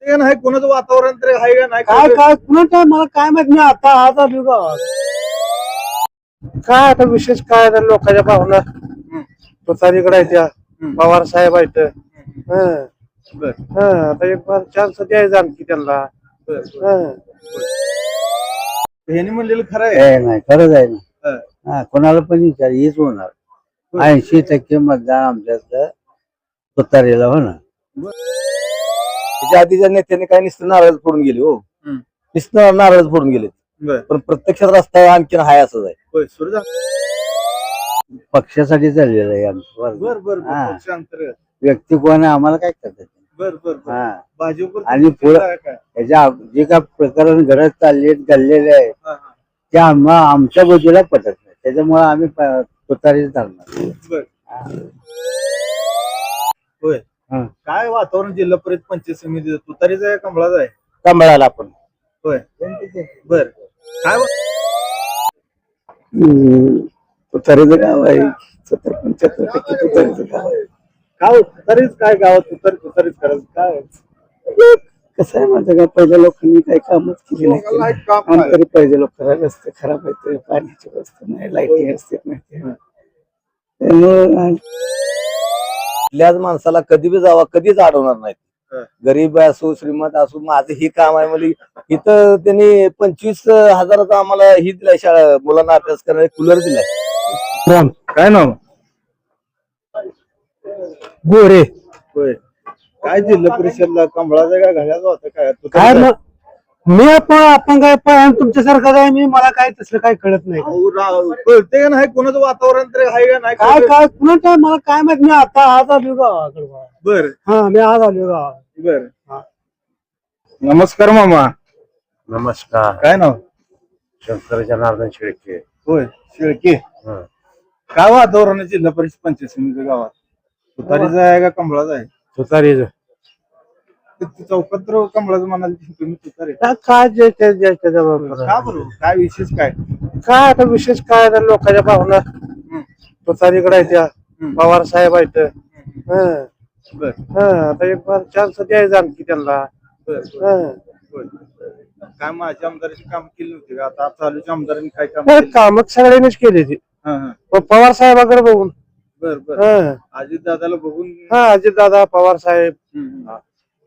ते नाही कोणाचं वातावरण तरी आहे का नाही काय काय कुणाच्या मला काय माहित मी आता आज आलो गावात. काय आता विशेष काय आता लोकांच्या भावना तुतारीकडे आहेत त्या पवार साहेब आहेत. बर आता एक बार चान्स द्यायचा आणखी त्यांना. ह्यानी म्हणलेलं खरं आहे. नाही खरंच आहे ना. कोणाला पण विचार हेच होणार. 80% मतदान आमच्यातलं तुतारीला होणार. त्याच्या आधीच्या नेत्यांनी काय नुसतं नारळ फोडून गेले हो. नुसतं नारळ फोडून गेले पण प्रत्यक्षात रस्ता आणखीन हाय असंच आहे. पक्षासाठी चाललेलं आहे आमचं. बर बर व्यक्ती कोण आहे आम्हाला काय करतात. बर बर भाजप आणि त्याच्या जे काय प्रकरण घडत चालले घडलेले आहे ते आमच्या बाजूला पटत नाही. त्याच्यामुळे आम्ही तुतारी चालणार. होय काय वातावरण जिल्हा परिषद पंचायत समिती तुतारीचा आहे कमळाचा आहे? कमळाला आपण. होय बर काय तुतारीचं गाव आहे. 70-75% तुतारीचं गाव आहे. काय तुतारीच काय गावात तुतारीच करायचं काय कसं आहे माझं काय पहिल्या लोकांनी काही कामच केली नाही. तरी पहिले लोक रस्ते खराब आहेत, पाण्याची व्यवस्था नाही, लाईटिंग व्यवस्थित नाही. त्यामुळे माणसाला कधी बी जावा कधीच अडवणार नाही. गरीब असो श्रीमंत असो माझं ही काम आहे म्हणजे इथं त्यांनी 25,000 आम्हाला ही दिलाय शाळा मुलांना अभ्यास करायला कूलर दिलाय. काय नाव गोरे होय काय जिल्हा परिषदला कमळाचा काय घड्याचा होता काय काय मी आपण काय तुमच्यासारखं आहे. मी मला काय तसलं काय कळत नाही. कळते का नाही कोणाचं वातावरण तरी आहे का नाही काय काय कुणाच्या मला काय माहित मी आता आज आलो गावाकडे. बर मी आज आलो गावात. बर नमस्कार मामा. नमस्कार. काय नाव? शंकर जनार्दन शेळके. होय शेळके. काय वातावरण आहे जिल्हा परिषद पंचायत समिती गावात? तुतारीचा आहे का कमळाचा आहे? तुतारीच चौकात तर कमळाचं म्हणाल तुम्ही तुतारी काय का बरोबर काय विशेष काय काय आता विशेष काय आता लोकांच्या भावना तुतारीकडे आहेत त्या पवार साहेब आहेत. आता एक बार चान्स द्यायचा आणखी त्यांना. काय माझ्या आमदारांची काम केली होती का आता चालूच्या आमदारांनी काय काम कामच सगळ्यांनीच केली ती पवार साहेबाकडे बघून. बर बर अजित दादाला बघून. अजित दादा पवार साहेब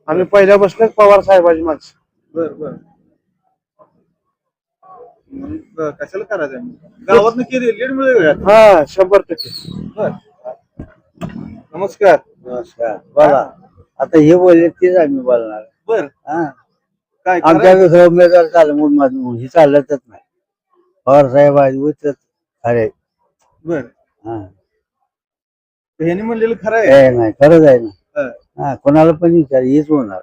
आम्ही पहिल्यापासूनच पवार साहेबाची माणसं. बर बर कशाला करायचं गावात केली लीड मिळेल. 100%. नमस्कार. नमस्कार. बोला. आता हे बोलले तेच आम्ही बोलणार. बर काय आमच्या दुसरा उमेदवार चालू हे चालतच नाही. पवार साहेब अरे बर ह्यानी म्हणलेलं खरं आहे. नाही खरंच आहे ना. कोणाला पण विचार हेच होणार.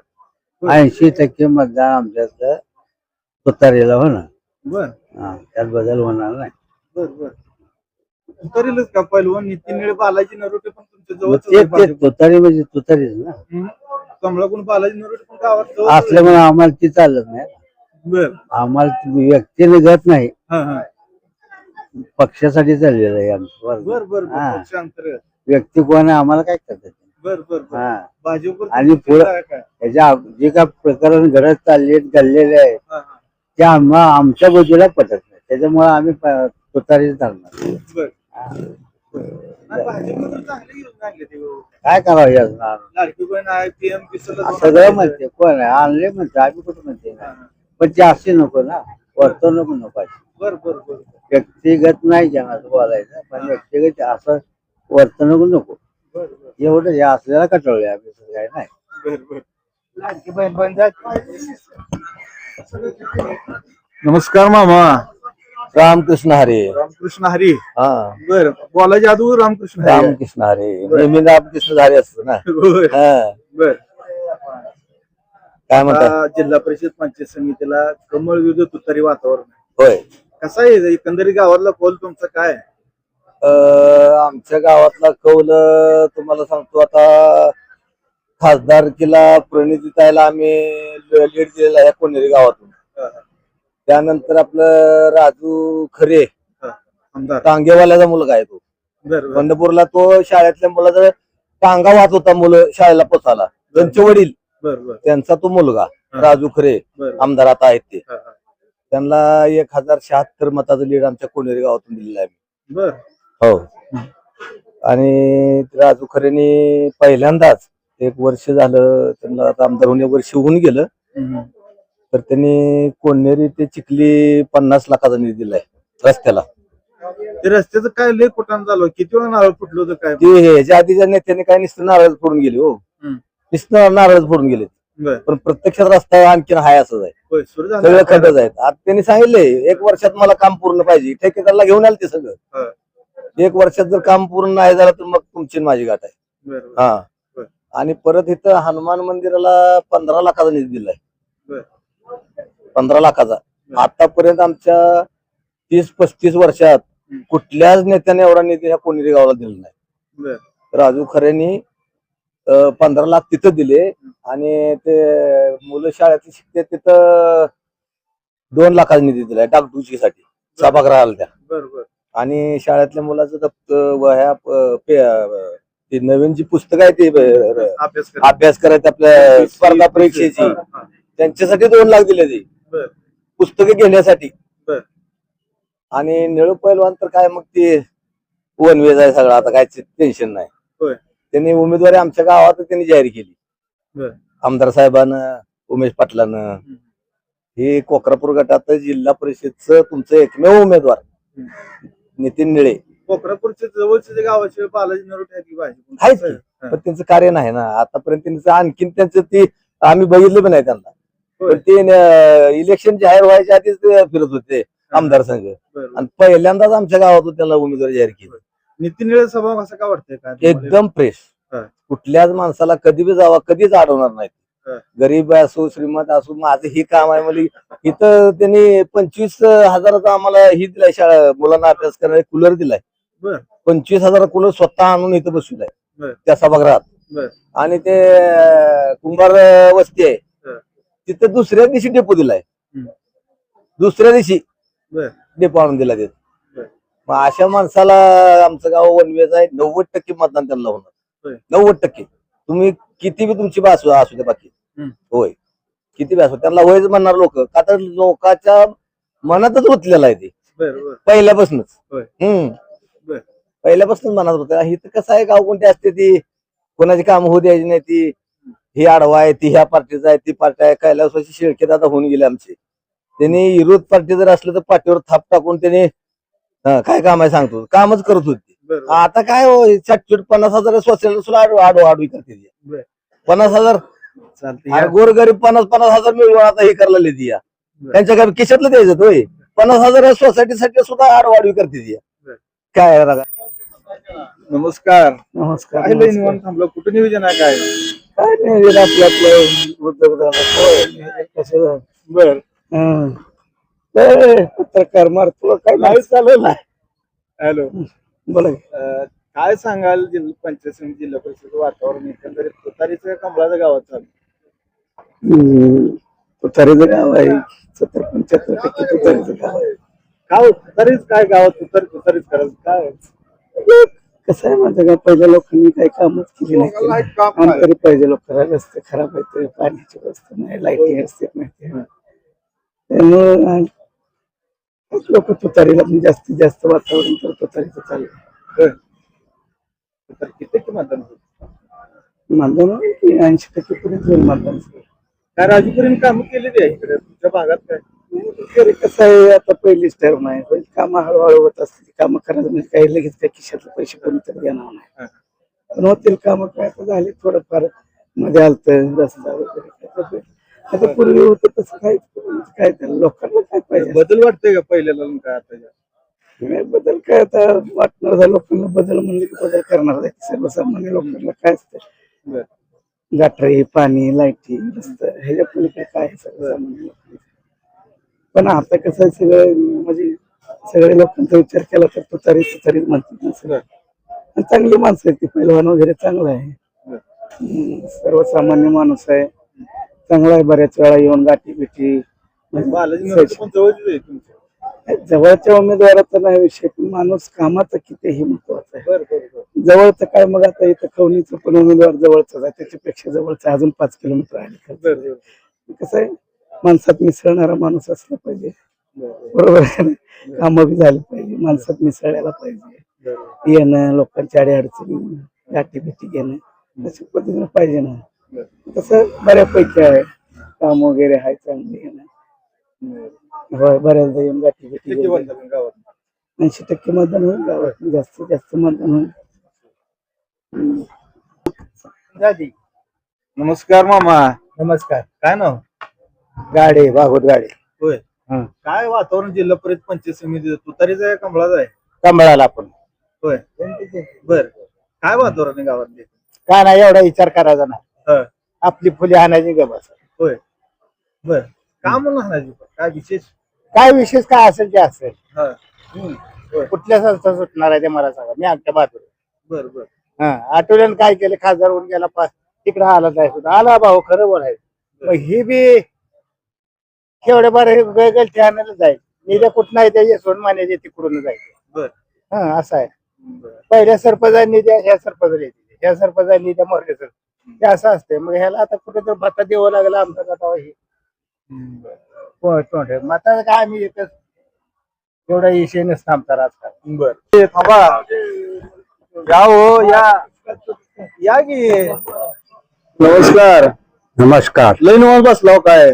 80% मतदान आमच्यातलं तुतारीला होणार. बर त्यात बदल होणार नाही. बर बर तुतारीलच का पहिलवान नितीन निळे बालाजी नरोटे पण तुमच्या जवळ तुतारी म्हणजे तुतारीच ना. कमळाकडून बालाजी नरोटे पण गावात असल्यामुळे आम्हाला ती चालत नाही. बर आम्हाला व्यक्तीने गत नाही पक्षासाठी चाललेलं आहे आमचं. बर बर पक्षांतर व्यक्ती कोण आहे आम्हाला काय करतात. बर बर भाजप आणि त्याच्या जे काय प्रकरण घडत चालले घडलेले आहे ते आमच्या बाजूला पटत नाही. त्याच्यामुळे आम्ही तुतारी चालणार. काय करावं लाडकी बहीण आहे पीएम सगळं म्हणते कोण आहे आणले म्हणते आम्ही कुठं म्हणते पण ते असे नको ना वर्तवणूक नको. बर बर बर व्यक्तिगत नाही जनाचं बोलायचं पण व्यक्तिगत असं वर्तणूक नको. एवढं हे असलेला कटवलंय आम्ही काय नाही. बर बर लाडकी बहीण बंद. नमस्कार मामा. रामकृष्ण हरे. रामकृष्ण हरी. हा बर बोलायच्या आधी रामकृष्ण हरी. रामकृष्ण हरे नेहमी रामकृष्ण हरे असतो ना. बर काय म्हणतात जिल्हा परिषद पंचायत समितीला कमळ विरुद्ध तुतारी वातावरण होय. कसा आहे एकंदरीत गावातला कौल तुमचा काय? आमच्या गावातला कौल तुम्हाला सांगतो आता खासदारकीला प्रणितीताईला आम्ही लीड दिलेला आहे कोणेरी गावातून. त्यानंतर आपलं राजू खरे टांगेवाल्याचा मुलगा आहे तो. पंढरपूरला तो शाळेतल्या मुलाचा टांगा वाहत होता मुलं शाळेला पोचायला. त्यांचे वडील बर बर त्यांचा तो मुलगा हा. राजू खरे बर आमदार आता आहेत ते, हा, हा. त्यांना 1076 मताचं लीड आमच्या कोणेरी गावातून दिलेलं आहे. बर हो. आणि राजू खरेने पहिल्यांदाच 1 वर्ष झालं त्यांना आता आमदार होऊन 1 वर्ष होऊन गेलं, हम्म. तर त्यांनी कोणेरी ते चिखली 50 लाखाचा निधी दिलाय रस्त्याला. ते रस्त्याचं काय लय कुठं झालं, किती वेळा नारळ फुटलं होतं काय? ते ह्याच्या आधीच्या नेत्याने काय नुसतं नारळ फोडून गेले हो, हम्म. नुसतं नारळ फोडून गेले, बर पण प्रत्यक्षात रस्ता आणखीन हाय असंच आहे, होय सुरू सगळं झालं खड्डच आहेत. आता त्यांनी सांगितले 1 वर्षात मला काम पूर्ण पाहिजे, ठेकेदारला घेऊन आले ते सगळं. हा. 1 वर्षात जर काम पूर्ण नाही झालं तर मग तुमची आणि माझी गाठ आहे. बर बर हा. बर. आणि परत इथं हनुमान मंदिराला 15 लाखाचा निधी दिलाय, बर 15 लाखाचा. आतापर्यंत आमच्या 30-35 वर्षात कुठल्याच नेत्याने एवढा निधी ह्या कोणेरी गावाला दिला नाही. बर राजू खरेंनी 15 लाख तिथं दिले, आणि ते मुलं शाळेत शिकते तिथं 2 लाखाचा निधी दिलाय डागडुजीसाठी सभागृहाला त्या. बर बर आणि शाळेतल्या मुलाचं दप्तर वह्या ते नवीन जी पुस्तक आहे ते अभ्यास करा. अभ्यास करायचं आपल्या स्पर्धा परीक्षेची, हा, हा. त्यांच्यासाठी 2 लाख दिले ते बर पुस्तके घेण्यासाठी. बर आणि निळू पैलवान तर काय मग ते वन वेज आहे सगळं, आता काय टेन्शन नाही. होय त्यांनी उमेदवारी आमच्या गावात त्यांनी जाहीर केली, बर आमदार साहेबांना, उमेश पाटलानं. हे कोकरापूर गटात जिल्हा परिषदचं तुमचं एकमेव उमेदवार नितीन निळे कोकरापूरच्या जवळचे जे गावाचे बालाजी नरोटे आहेत की भाजी आहेच की, पण त्यांचं कार्य नाही ना आतापर्यंत. त्यांचं आणखीन त्यांचं ते आम्ही बघितलं पण नाही त्यांना. पण ते इलेक्शन जाहीर व्हायच्या आधीच ते फिरत होते आमदार संघ, आणि पहिल्यांदाच आमच्या गावातून त्यांना उमेदवारी जाहीर केली. नितीन निळे स्वभाव कसं काय वाटतंय काय एकदम फ्रेश, हा. कुठल्याच माणसाला कधी बी जावा कधीच अडवणार नाही. हा. गरीब असो श्रीमंत असो, माझं हे काम आहे म्हणजे इथं त्यांनी 25,000चा आम्हाला ही दिलाय, शाळा मुलांना अभ्यास करायला कूलर दिलाय. बर 25,000 कूलर स्वतः आणून इथं बसविलाय बर त्या सभागृहात. बर आणि ते कुंभार वस्ती आहे हा. तिथं दुसऱ्या दिवशी डेपो दिलाय, हम्म. दुसऱ्या दिवशी बर डेपो आणून दिला तिथं. बर मग अशा माणसाला आमचं गाव वनवेज आहे, 90% मतदान त्यांना होणार. होय. 90%. तुम्ही किती बी तुमची बासू असू दे बाकी, हम्म. होय किती बी असू, त्यांना वयच म्हणणार लोक, का तर लोकांच्या मनातच रुतलेलं आहे ते बर बर पहिल्यापासूनच. होय. बर पहिल्यापासूनच मनात होतं. इथं कसं आहे, गाव कोणती असते ती कोणाची काम होऊ द्यायची नाही, ती ही आडवा आहे, ती ह्या पार्टीचा आहे, ती पार्टी आहे. कैलासवासी शेळके दादा होऊन गेले आमचे, त्यांनी विरोध पार्टी जर असलं तर पाठीवर थाप टाकून त्यांनी काय काम आहे सांगतो कामच करत होते. बर आता काय हो 50,000 सोसायटी सुद्धा आडवी करते. बर 50,000 चालते गोरगरीब 50,000 मिळून आता हे करायला ती या त्यांच्या काय खिशातलं द्यायचं होय. 50,000 सोसायटीसाठी सुद्धा आडवाडवी करते ती. काय रागा. नमस्कार नमस्कार. काय लय निवांत थांबलं, कुठं नियोजन आहे काय? काय नाही आपलं आपलं कसं बर पत्रकार मार तुला काय नाही चालू नाही. हॅलो बोला. काय सांगाल जिल्हा पंचायत समिती जिल्हा परिषद वातावरण एकंदरीत तुतारीचं कमळाचं गावात चालू? तुतारीचं गाव आहे, 70-75% तुतारीचं गाव आहे. काय तुतारीच काय गावात तुतारीच करायचं काय? कसं आहे माझं गाव, पहिल्या लोकांनी काही कामच केली नाही. काम तरी पाहिजे लोक, रस्ते खराब आहेत, पाण्याची व्यवस्था नाही, लाईटी व्यवस्थित नाही, त्यामुळं लोक तुतारीला जास्तीत जास्त वातावरण तर तुतारीचं चालू आहे. किती मतदान होतं? मतदान 80% पर्यंत होईल मतदान. काय राजूपुरीने काम केलेली आहे इकडे तुमच्या भागात काय? तरी कसं आहे, आता पहिलीच टर्म आहे, कामं हळूहळू होत असतील. कामं करायचं म्हणजे काही लगेच काही खिशातले पैसे कोणी तर देणार नाही, पण होतील कामं. काय आता झाले थोडंफार मध्ये आलत रस्ता वगैरे, आता पूर्वी होतं तसं काय लोकांना काय पाहिजे. बदल वाटतंय का पहिल्याला काय आता? बदल काय आता वाटणार, लोकांना बदल म्हणजे की बदल करणार आहे. सर्वसामान्य लोकांना काय असतं, गटारी, पाणी, लाईटी, रस्ता ह्याच्या पलीकडे काय सर्वसामान्य लोकांना. पण आता कसं आहे, सगळं म्हणजे सगळ्या लोकांचा विचार केला तर तुतारी म्हणतात ना सगळं. चांगली माणसं आहेत ती, पैलवान वगैरे चांगला आहे, सर्वसामान्य माणूस आहे, चांगला आहे. बऱ्याच वेळा येऊन गाठी बिठी बालाजी नरोटे पण जवळच आहे तुमच्या? जवळच्या उमेदवाराचा नाही विषय, पण माणूस कामाचा कितीही महत्वाचा आहे. बर बर बर जवळचं काय, मग आता इथं खवणीचं पण उमेदवार जवळचाच आहे, त्याच्यापेक्षा जवळचा अजून 5 किलोमीटर आहे. बर कसं आहे, माणसात मिसळणारा माणूस असला पाहिजे, बर बरोबर आहे ना? कामं बी झाली पाहिजे, माणसात मिसळायला पाहिजे, येणं लोकांच्या अडचणी गाठी भेटी घेणं तशा पद्धतीने पाहिजे ना. तसं बऱ्यापैकी आहे, काम वगैरे आहे चांगली घेणं. होय, बऱ्याचदा येऊन गाठी भेटी किती घेऊन बनतात गावात 80% मतदान होईल गावात, जास्तीत जास्त मतदान होईल. नमस्कार मामा. नमस्कार. काय नाव? गाडे भागवत गाडे. होय. हं. काय वातावरण जिल्हा परिषद पंचायत समिती तुतारीचा आहे कमळाचा आहे? कमळाला आपण होय. बर काय वातावरण आहे गावातले? काय नाही, एवढा विचार करायचा नाही, हं. आपली फुले आणायची गबस. होय. बर का म्हणून हाणायची? काय विशेष? काय विशेष काय असेल ते असेल. हं. कुठल्या संस्था सुटणार आहे ते मला सांगा, मी आमच्या बाजूला. बर बर आठवड्यानं काय केलं, खासदार होऊन गेला, तिकडे आला नाही सुद्धा, आला भाऊ खरं बोलायचं. मग ही बी केवढ्या बरं गलती आणायला जाईल, निध्या कुठं नाही त्या यशवंत मान्याचे तिकडून जायचं. बर असं आहे. पहिल्या सरपंचांनी द्या, ह्या सरपंचाला येते, ह्या सरपंचांनी द्या, मोरले सर, हे असं असते. मग ह्याला आता कुठं तर भत्ता द्यावं लागला आमचा आता हे मग काय आम्ही येतच, एवढा विषय नसतं आमचा राजकारण. बर थांबा या हो या की. नमस्कार. नमस्कार. लय निवांत बसला हो काय?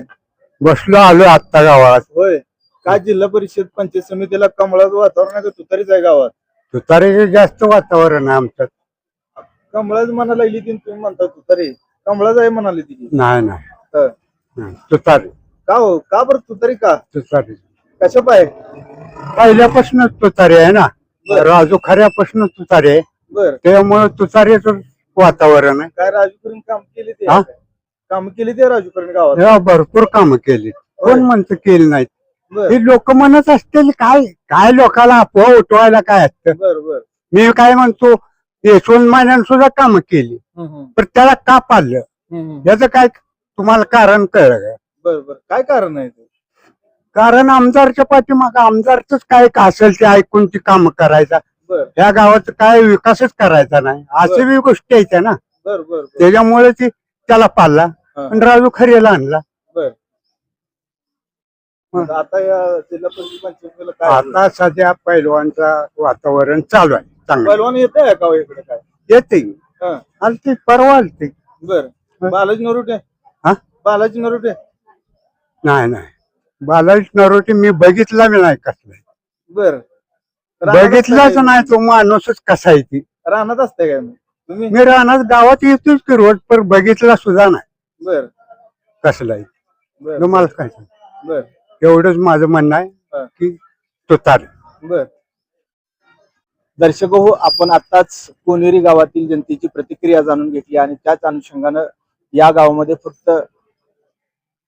बसलो, आलो आत्ता गावात. होय. काय जिल्हा परिषद पंचायत समितीला कमळाचं वातावरण आहे का तुतारीच आहे गावात? तुतारीचे जास्त वातावरण आहे आमचं. कमळाच म्हणायला लागली ती, तुम्ही म्हणता तुतारी कमळाच आहे म्हणाली ती. नाही नाही, हं. तुतारी का हो, का बरं तुतारी का? तुतारी कशा पाय? पहिल्यापासूनच तुतारी आहे ना, राजू खऱ्यापासून तुतारी आहे, बर त्यामुळे तुतारीच वातावरण आहे. काय राजूकरण काम केले ते? हा? काम केले ते राजूकरण गावात? तेव्हा भरपूर कामं केली, कोण म्हणतं केली नाहीत. बर हे लोक म्हणत असतील, काय काय लोकाला अफवा उठवायला काय असतं. बर बर मी काय म्हणतो, यशवंत मान्यानं सुद्धा कामं केली, पण त्याला का पाडलं, याचं काय तुम्हाला कारण कळलं का? बर बर काय कारण आहे ते? कारण आमदारच्या पाठीमागं आमदारच काय असेल ते ऐकून ती काम करायचा, बर या गावात काय विकासच करायचा नाही, अशी बी गोष्टी आहेत ना. बर बर त्याच्यामुळे ती त्याला पाळला आणि राजू खरेला आणला. बर आता या जिल्हा परिषद पंचायतीला काय? आता सध्या पैलवानचा वातावरण चालू आहे चांगलं. पहिलवान येत आहे का हो इकडे काय? येते हं. आलती, परवा आलती. बर बालाजी नरोटे? हा? बालाजी नरोटे? नाही नाही, बालाजी नरोटे मी बघितला मी नाही कसला, बर बघितलाच नाही तो माणूसच कसा आहे ती. राहणार असते काय मग तुम्ही? मी राहणार गावात येतोच की रोड, पर बघितला सुद्धा नाही बर कसला आहे. बर तुम्हाला काय सांगू? बर एवढंच माझं म्हणणं आहे हा. की तुतारी. बर दर्शक हो, आपण आताच कोनेरी गावातील जनतेची प्रतिक्रिया जाणून घेतली आणि त्याच अनुषंगानं या गावामध्ये फक्त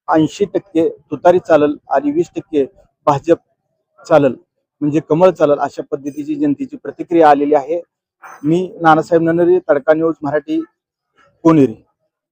80% तुतारी चालल आणि 20% भाजप चालल, म्हणजे कमळ चालल, अशा पद्धतीची जनतेची प्रतिक्रिया आलेली आहे. मी नानासाहेब ननरी, तडका न्यूज मराठी, कोनेरी.